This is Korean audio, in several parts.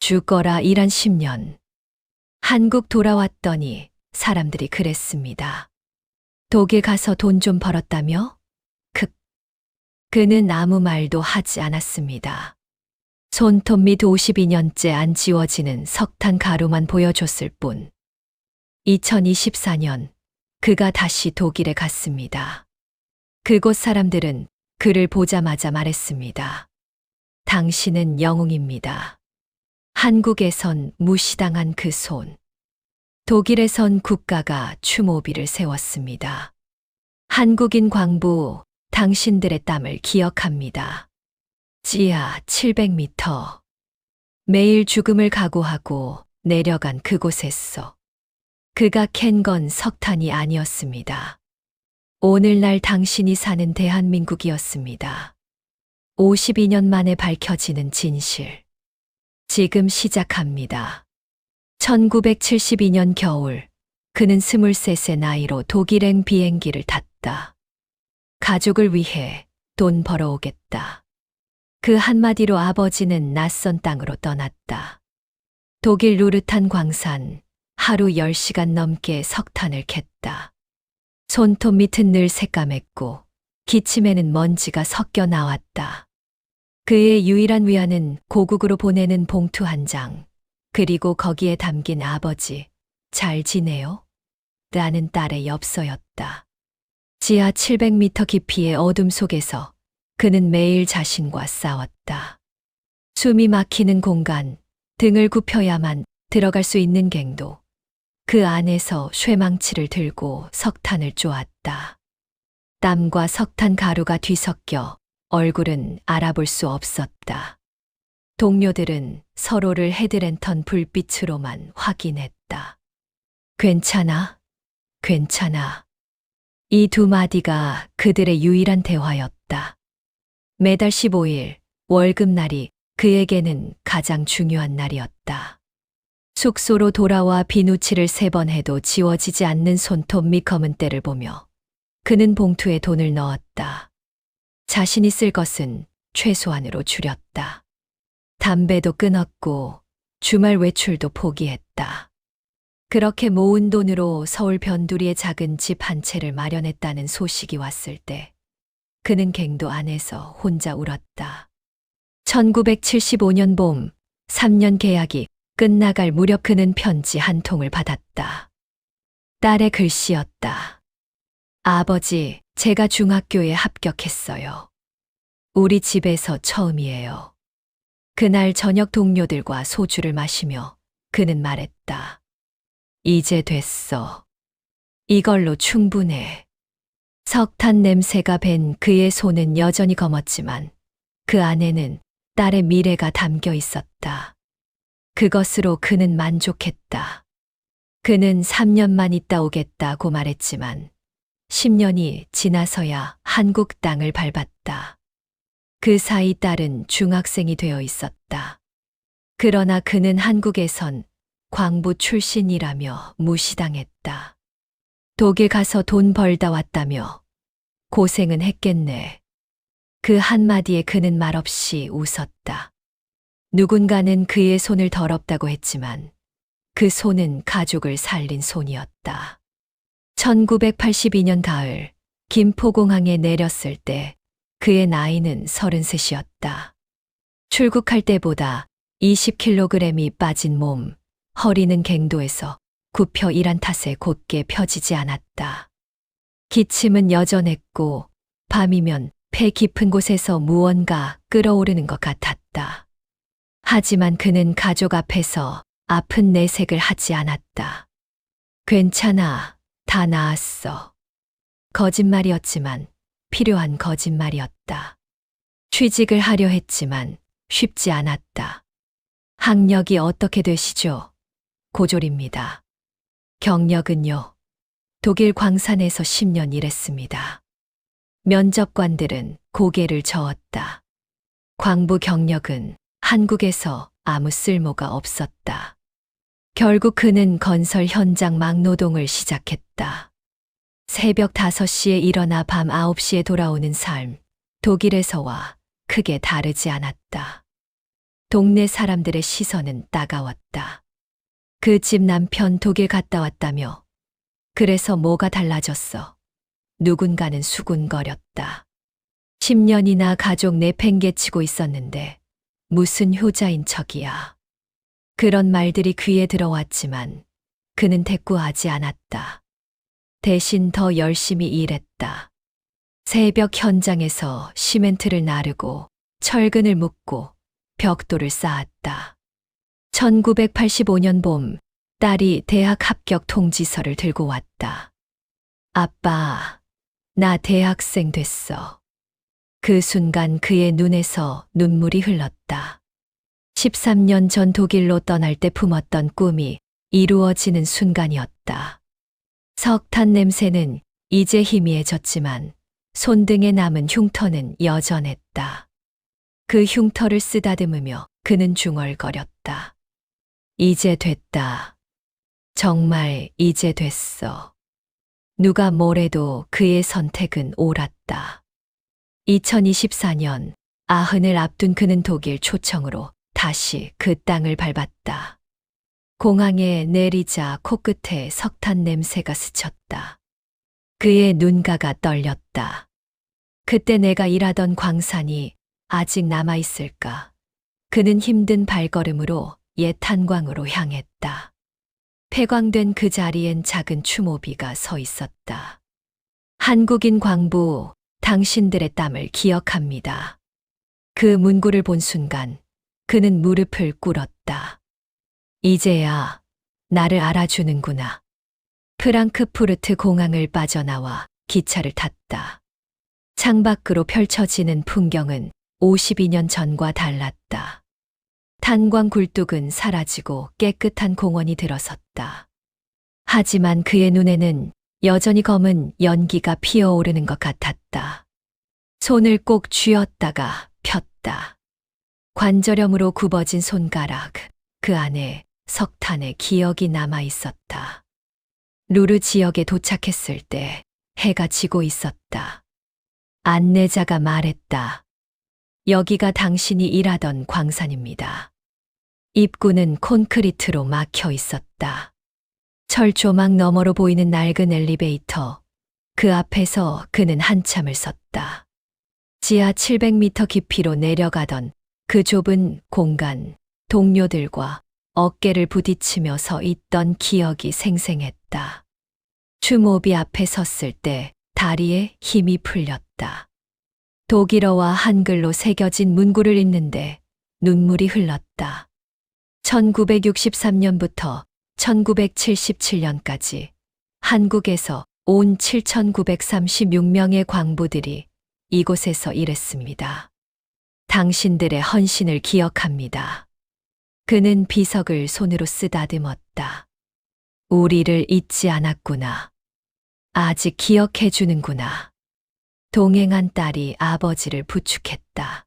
죽어라 일한 10년. 한국 돌아왔더니 사람들이 그랬습니다. 독일 가서 돈 좀 벌었다며? 그는 아무 말도 하지 않았습니다. 손톱 밑 52년째 안 지워지는 석탄 가루만 보여줬을 뿐. 2024년 그가 다시 독일에 갔습니다. 그곳 사람들은 그를 보자마자 말했습니다. 당신은 영웅입니다. 한국에선 무시당한 그 손. 독일에선 국가가 추모비를 세웠습니다. 한국인 광부, 당신들의 땀을 기억합니다. 지하 700m. 매일 죽음을 각오하고 내려간 그곳에서 그가 캔 건 석탄이 아니었습니다. 오늘날 당신이 사는 대한민국이었습니다. 52년 만에 밝혀지는 진실. 지금 시작합니다. 1972년 겨울, 그는 23세 나이로 독일행 비행기를 탔다. 가족을 위해 돈 벌어오겠다. 그 한마디로 아버지는 낯선 땅으로 떠났다. 독일 루르탄 광산, 하루 10시간 넘게 석탄을 캤다. 손톱 밑은 늘 새까맸고 기침에는 먼지가 섞여 나왔다. 그의 유일한 위안은 고국으로 보내는 봉투 한 장, 그리고 거기에 담긴 아버지, 잘 지내요? 라는 딸의 엽서였다. 지하 700m 깊이의 어둠 속에서 그는 매일 자신과 싸웠다. 숨이 막히는 공간, 등을 굽혀야만 들어갈 수 있는 갱도. 그 안에서 쇠망치를 들고 석탄을 쪼았다. 땀과 석탄 가루가 뒤섞여 얼굴은 알아볼 수 없었다. 동료들은 서로를 헤드랜턴 불빛으로만 확인했다. 괜찮아? 괜찮아. 이 두 마디가 그들의 유일한 대화였다. 매달 15일, 월급날이 그에게는 가장 중요한 날이었다. 숙소로 돌아와 비누칠을 3번 해도 지워지지 않는 손톱 밑 검은 때를 보며 그는 봉투에 돈을 넣었다. 자신이 쓸 것은 최소한으로 줄였다. 담배도 끊었고 주말 외출도 포기했다. 그렇게 모은 돈으로 서울 변두리의 작은 집 한 채를 마련했다는 소식이 왔을 때 그는 갱도 안에서 혼자 울었다. 1975년 봄, 3년 계약이 끝나갈 무렵 그는 편지 한 통을 받았다. 딸의 글씨였다. 아버지, 제가 중학교에 합격했어요. 우리 집에서 처음이에요. 그날 저녁 동료들과 소주를 마시며 그는 말했다. 이제 됐어. 이걸로 충분해. 석탄 냄새가 밴 그의 손은 여전히 검었지만 그 안에는 딸의 미래가 담겨 있었다. 그것으로 그는 만족했다. 그는 3년만 있다 오겠다고 말했지만 10년이 지나서야 한국 땅을 밟았다. 그 사이 딸은 중학생이 되어 있었다. 그러나 그는 한국에선 광부 출신이라며 무시당했다. 독일 가서 돈 벌다 왔다며 고생은 했겠네. 그 한마디에 그는 말없이 웃었다. 누군가는 그의 손을 더럽다고 했지만 그 손은 가족을 살린 손이었다. 1982년 가을 김포공항에 내렸을 때 그의 나이는 33이었다. 출국할 때보다 20kg이 빠진 몸, 허리는 갱도에서 굽혀 일한 탓에 곧게 펴지지 않았다. 기침은 여전했고 밤이면 폐 깊은 곳에서 무언가 끓어오르는 것 같았다. 하지만 그는 가족 앞에서 아픈 내색을 하지 않았다. 괜찮아, 다 나았어. 거짓말이었지만 필요한 거짓말이었다. 취직을 하려 했지만 쉽지 않았다. 학력이 어떻게 되시죠? 고졸입니다. 경력은요? 독일 광산에서 10년 일했습니다. 면접관들은 고개를 저었다. 광부 경력은 한국에서 아무 쓸모가 없었다. 결국 그는 건설 현장 막노동을 시작했다. 새벽 5시에 일어나 밤 9시에 돌아오는 삶, 독일에서와 크게 다르지 않았다. 동네 사람들의 시선은 따가웠다. 그 집 남편 독일 갔다 왔다며. 그래서 뭐가 달라졌어? 누군가는 수군거렸다. 10년이나 가족 내팽개치고 있었는데 무슨 효자인 척이야. 그런 말들이 귀에 들어왔지만 그는 대꾸하지 않았다. 대신 더 열심히 일했다. 새벽 현장에서 시멘트를 나르고 철근을 묶고 벽돌을 쌓았다. 1985년 봄, 딸이 대학 합격 통지서를 들고 왔다. 아빠, 나 대학생 됐어. 그 순간 그의 눈에서 눈물이 흘렀다. 13년 전 독일로 떠날 때 품었던 꿈이 이루어지는 순간이었다. 석탄 냄새는 이제 희미해졌지만 손등에 남은 흉터는 여전했다. 그 흉터를 쓰다듬으며 그는 중얼거렸다. 이제 됐다. 정말 이제 됐어. 누가 뭐래도 그의 선택은 옳았다. 2024년 90을 앞둔 그는 독일 초청으로 다시 그 땅을 밟았다. 공항에 내리자 코끝에 석탄 냄새가 스쳤다. 그의 눈가가 떨렸다. 그때 내가 일하던 광산이 아직 남아있을까? 그는 힘든 발걸음으로 옛 탄광으로 향했다. 폐광된 그 자리엔 작은 추모비가 서 있었다. 한국인 광부, 당신들의 땀을 기억합니다. 그 문구를 본 순간 그는 무릎을 꿇었다. 이제야 나를 알아주는구나. 프랑크푸르트 공항을 빠져나와 기차를 탔다. 창밖으로 펼쳐지는 풍경은 52년 전과 달랐다. 탄광 굴뚝은 사라지고 깨끗한 공원이 들어섰다. 하지만 그의 눈에는 여전히 검은 연기가 피어오르는 것 같았다. 손을 꼭 쥐었다가 폈다. 관절염으로 굽어진 손가락, 그 안에 석탄의 기억이 남아 있었다. 루르 지역에 도착했을 때 해가 지고 있었다. 안내자가 말했다. 여기가 당신이 일하던 광산입니다. 입구는 콘크리트로 막혀 있었다. 철조망 너머로 보이는 낡은 엘리베이터, 그 앞에서 그는 한참을 섰다. 지하 700m 깊이로 내려가던 그 좁은 공간, 동료들과 어깨를 부딪히며 서 있던 기억이 생생했다. 추모비 앞에 섰을 때 다리에 힘이 풀렸다. 독일어와 한글로 새겨진 문구를 읽는데 눈물이 흘렀다. 1963년부터 1977년까지 한국에서 온 7,936명의 광부들이 이곳에서 일했습니다. 당신들의 헌신을 기억합니다. 그는 비석을 손으로 쓰다듬었다. 우리를 잊지 않았구나. 아직 기억해 주는구나. 동행한 딸이 아버지를 부축했다.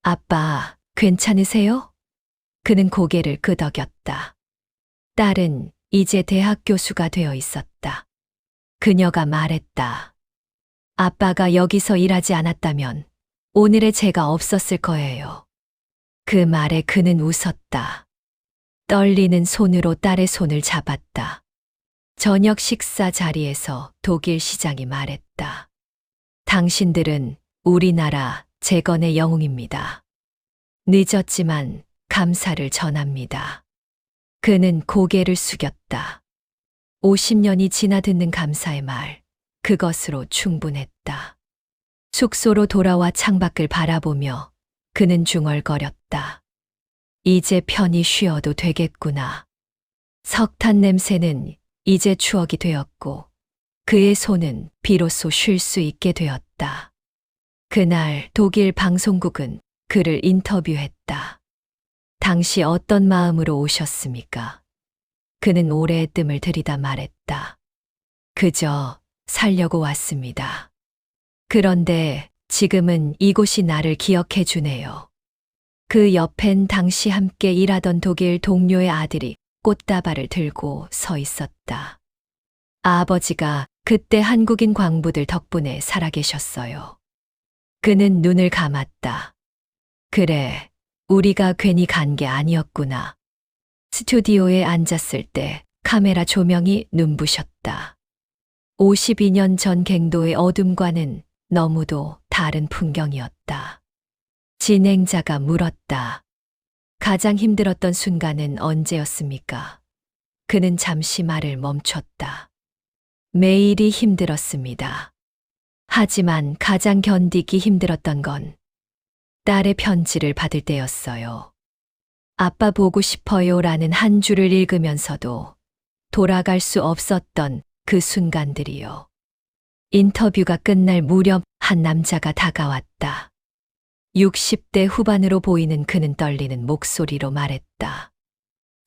아빠, 괜찮으세요? 그는 고개를 끄덕였다. 딸은 이제 대학 교수가 되어 있었다. 그녀가 말했다. 아빠가 여기서 일하지 않았다면 오늘의 제가 없었을 거예요. 그 말에 그는 웃었다. 떨리는 손으로 딸의 손을 잡았다. 저녁 식사 자리에서 독일 시장이 말했다. 당신들은 우리나라 재건의 영웅입니다. 늦었지만 감사를 전합니다. 그는 고개를 숙였다. 50년이 지나 듣는 감사의 말, 그것으로 충분했다. 숙소로 돌아와 창밖을 바라보며 그는 중얼거렸다. 이제 편히 쉬어도 되겠구나. 석탄 냄새는 이제 추억이 되었고 그의 손은 비로소 쉴 수 있게 되었다. 그날 독일 방송국은 그를 인터뷰했다. 당시 어떤 마음으로 오셨습니까? 그는 오래의 뜸을 들이다 말했다. 그저 살려고 왔습니다. 그런데 지금은 이곳이 나를 기억해 주네요. 그 옆엔 당시 함께 일하던 독일 동료의 아들이 꽃다발을 들고 서 있었다. 아버지가 그때 한국인 광부들 덕분에 살아계셨어요. 그는 눈을 감았다. 그래, 우리가 괜히 간 게 아니었구나. 스튜디오에 앉았을 때 카메라 조명이 눈부셨다. 52년 전 갱도의 어둠과는 너무도 다른 풍경이었다. 진행자가 물었다. 가장 힘들었던 순간은 언제였습니까? 그는 잠시 말을 멈췄다. 매일이 힘들었습니다. 하지만 가장 견디기 힘들었던 건 딸의 편지를 받을 때였어요. 아빠 보고 싶어요 라는 한 줄을 읽으면서도 돌아갈 수 없었던 그 순간들이요. 인터뷰가 끝날 무렵 한 남자가 다가왔다. 60대 후반으로 보이는 그는 떨리는 목소리로 말했다.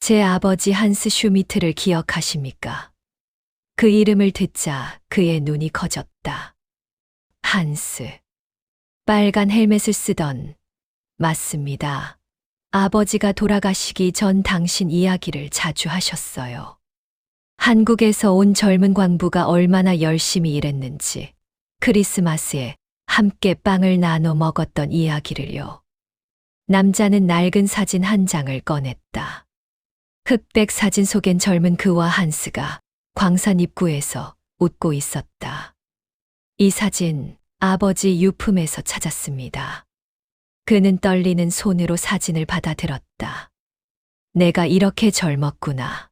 제 아버지 한스 슈미트를 기억하십니까? 그 이름을 듣자 그의 눈이 커졌다. 한스. 빨간 헬멧을 쓰던. 맞습니다. 아버지가 돌아가시기 전 당신 이야기를 자주 하셨어요. 한국에서 온 젊은 광부가 얼마나 열심히 일했는지, 크리스마스에 함께 빵을 나눠 먹었던 이야기를요. 남자는 낡은 사진 한 장을 꺼냈다. 흑백 사진 속엔 젊은 그와 한스가 광산 입구에서 웃고 있었다. 이 사진 아버지 유품에서 찾았습니다. 그는 떨리는 손으로 사진을 받아들었다. 내가 이렇게 젊었구나.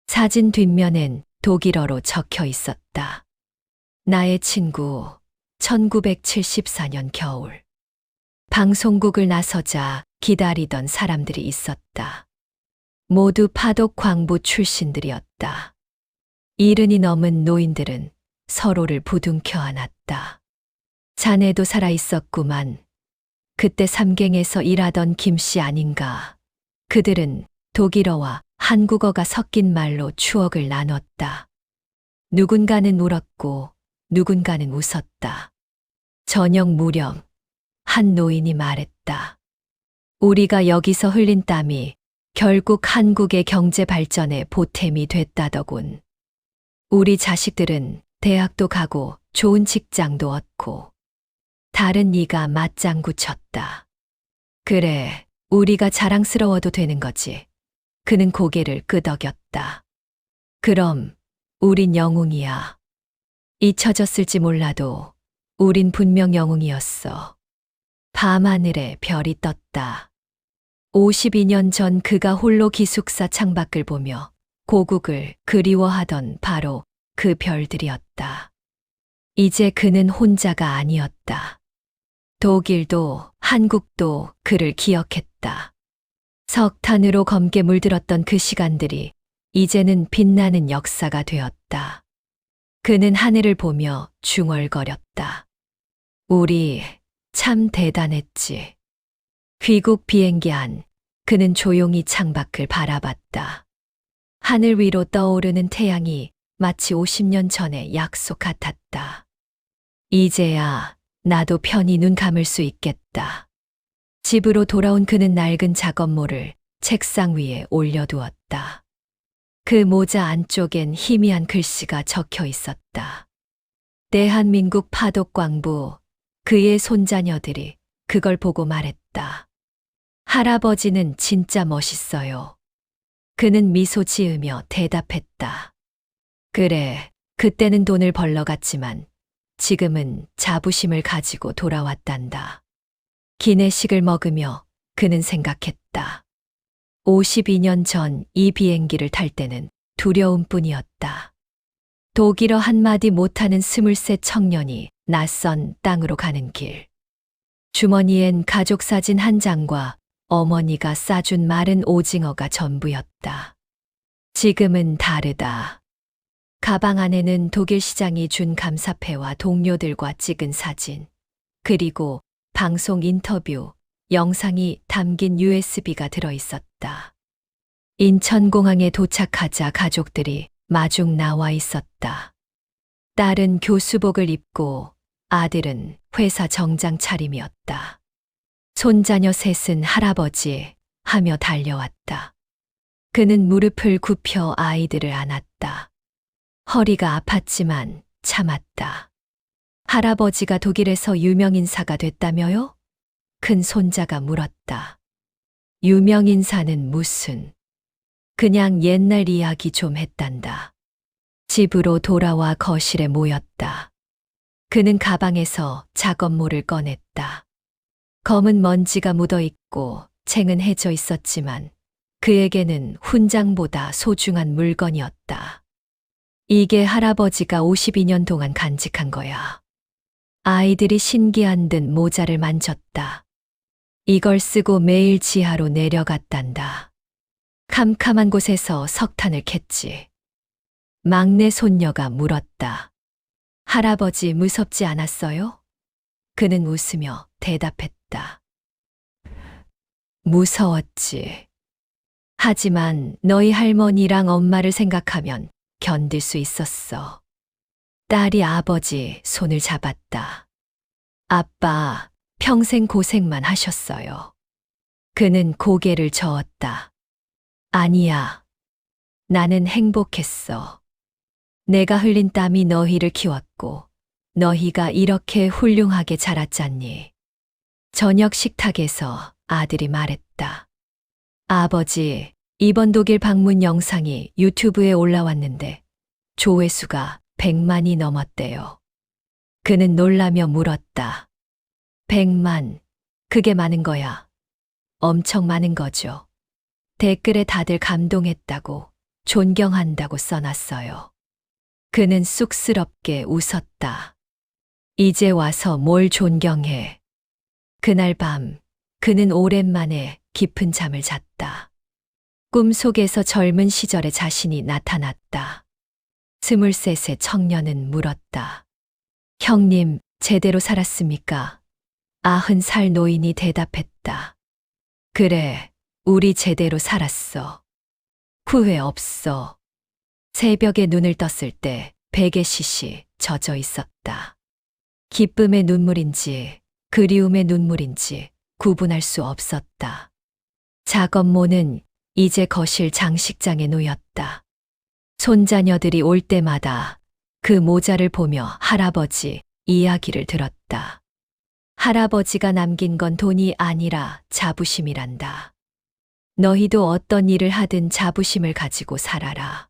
사진 뒷면엔 독일어로 적혀 있었다. 나의 친구, 1974년 겨울. 방송국을 나서자 기다리던 사람들이 있었다. 모두 파독 광부 출신들이었다. 70이 넘은 노인들은 서로를 부둥켜 안았다. 자네도 살아있었구만. 그때 삼갱에서 일하던 김씨 아닌가. 그들은 독일어와 한국어가 섞인 말로 추억을 나눴다. 누군가는 울었고 누군가는 웃었다. 저녁 무렵 한 노인이 말했다. 우리가 여기서 흘린 땀이 결국 한국의 경제 발전에 보탬이 됐다더군. 우리 자식들은 대학도 가고 좋은 직장도 얻고 다른 이가 맞장구 쳤다. 그래, 우리가 자랑스러워도 되는 거지. 그는 고개를 끄덕였다. 그럼 우린 영웅이야. 잊혀졌을지 몰라도 우린 분명 영웅이었어. 밤하늘에 별이 떴다. 52년 전 그가 홀로 기숙사 창밖을 보며 고국을 그리워하던 바로 그 별들이었다. 이제 그는 혼자가 아니었다. 독일도 한국도 그를 기억했다. 석탄으로 검게 물들었던 그 시간들이 이제는 빛나는 역사가 되었다. 그는 하늘을 보며 중얼거렸다. 우리 참 대단했지. 귀국 비행기 안 그는 조용히 창밖을 바라봤다. 하늘 위로 떠오르는 태양이 마치 50년 전의 약속 같았다. 이제야 나도 편히 눈 감을 수 있겠다. 집으로 돌아온 그는 낡은 작업모를 책상 위에 올려두었다. 그 모자 안쪽엔 희미한 글씨가 적혀 있었다. 대한민국 파독광부, 그의 손자녀들이 그걸 보고 말했다. 할아버지는 진짜 멋있어요. 그는 미소 지으며 대답했다. 그래, 그때는 돈을 벌러 갔지만 지금은 자부심을 가지고 돌아왔단다. 기내식을 먹으며 그는 생각했다. 52년 전 이 비행기를 탈 때는 두려움뿐이었다. 독일어 한마디 못하는 23 청년이 낯선 땅으로 가는 길. 주머니엔 가족 사진 한 장과 어머니가 싸준 마른 오징어가 전부였다. 지금은 다르다. 가방 안에는 독일 시장이 준 감사패와 동료들과 찍은 사진, 그리고 방송 인터뷰, 영상이 담긴 USB가 들어있었다. 인천공항에 도착하자 가족들이 마중 나와 있었다. 딸은 교수복을 입고 아들은 회사 정장 차림이었다. 손자녀 셋은 할아버지 하며 달려왔다. 그는 무릎을 굽혀 아이들을 안았다. 허리가 아팠지만 참았다. 할아버지가 독일에서 유명 인사가 됐다며요? 큰 손자가 물었다. 유명인사는 무슨. 그냥 옛날 이야기 좀 했단다. 집으로 돌아와 거실에 모였다. 그는 가방에서 작업모를 꺼냈다. 검은 먼지가 묻어 있고 챙은 해져 있었지만 그에게는 훈장보다 소중한 물건이었다. 이게 할아버지가 52년 동안 간직한 거야. 아이들이 신기한 듯 모자를 만졌다. 이걸 쓰고 매일 지하로 내려갔단다. 캄캄한 곳에서 석탄을 캤지. 막내 손녀가 물었다. 할아버지 무섭지 않았어요? 그는 웃으며 대답했다. 무서웠지. 하지만 너희 할머니랑 엄마를 생각하면 견딜 수 있었어. 딸이 아버지 손을 잡았다. 아빠, 평생 고생만 하셨어요. 그는 고개를 저었다. 아니야. 나는 행복했어. 내가 흘린 땀이 너희를 키웠고, 너희가 이렇게 훌륭하게 자랐잖니. 저녁 식탁에서 아들이 말했다. 아버지, 이번 독일 방문 영상이 유튜브에 올라왔는데 조회수가 100만이 넘었대요. 그는 놀라며 물었다. 100만, 그게 많은 거야. 엄청 많은 거죠. 댓글에 다들 감동했다고, 존경한다고 써놨어요. 그는 쑥스럽게 웃었다. 이제 와서 뭘 존경해. 그날 밤, 그는 오랜만에 깊은 잠을 잤다. 꿈속에서 젊은 시절의 자신이 나타났다. 23세 청년은 물었다. 형님, 제대로 살았습니까? 90살 노인이 대답했다. 그래, 우리 제대로 살았어. 후회 없어. 새벽에 눈을 떴을 때 베개 씻이 젖어 있었다. 기쁨의 눈물인지 그리움의 눈물인지 구분할 수 없었다. 작업모는 이제 거실 장식장에 놓였다. 손자녀들이 올 때마다 그 모자를 보며 할아버지 이야기를 들었다. 할아버지가 남긴 건 돈이 아니라 자부심이란다. 너희도 어떤 일을 하든 자부심을 가지고 살아라.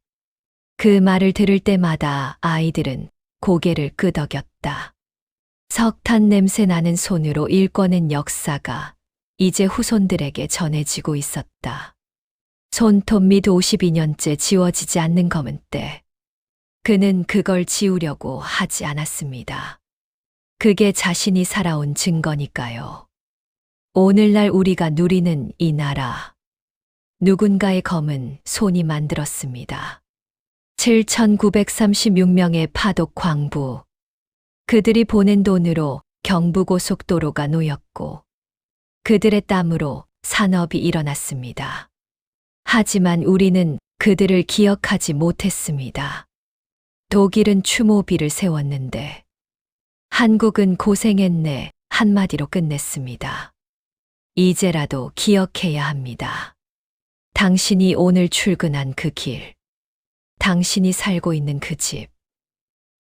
그 말을 들을 때마다 아이들은 고개를 끄덕였다. 석탄 냄새 나는 손으로 일궈낸 역사가 이제 후손들에게 전해지고 있었다. 손톱 밑 52년째 지워지지 않는 검은 때. 그는 그걸 지우려고 하지 않았습니다. 그게 자신이 살아온 증거니까요. 오늘날 우리가 누리는 이 나라. 누군가의 검은 손이 만들었습니다. 7,936명의 파독 광부. 그들이 보낸 돈으로 경부고속도로가 놓였고 그들의 땀으로 산업이 일어났습니다. 하지만 우리는 그들을 기억하지 못했습니다. 독일은 추모비를 세웠는데 한국은 고생했네 한마디로 끝냈습니다. 이제라도 기억해야 합니다. 당신이 오늘 출근한 그 길, 당신이 살고 있는 그 집,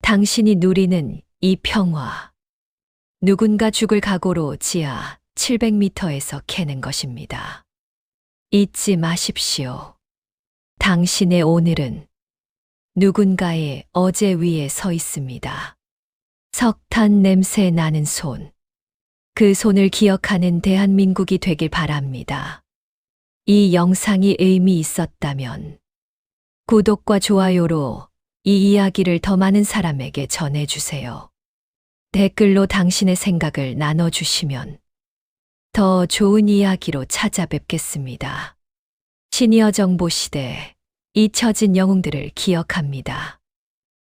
당신이 누리는 이 평화, 누군가 죽을 각오로 지하 700m에서 캐는 것입니다. 잊지 마십시오. 당신의 오늘은 누군가의 어제 위에 서 있습니다. 석탄 냄새 나는 손. 그 손을 기억하는 대한민국이 되길 바랍니다. 이 영상이 의미 있었다면 구독과 좋아요로 이 이야기를 더 많은 사람에게 전해주세요. 댓글로 당신의 생각을 나눠주시면 더 좋은 이야기로 찾아뵙겠습니다. 시니어 정보 시대, 잊혀진 영웅들을 기억합니다.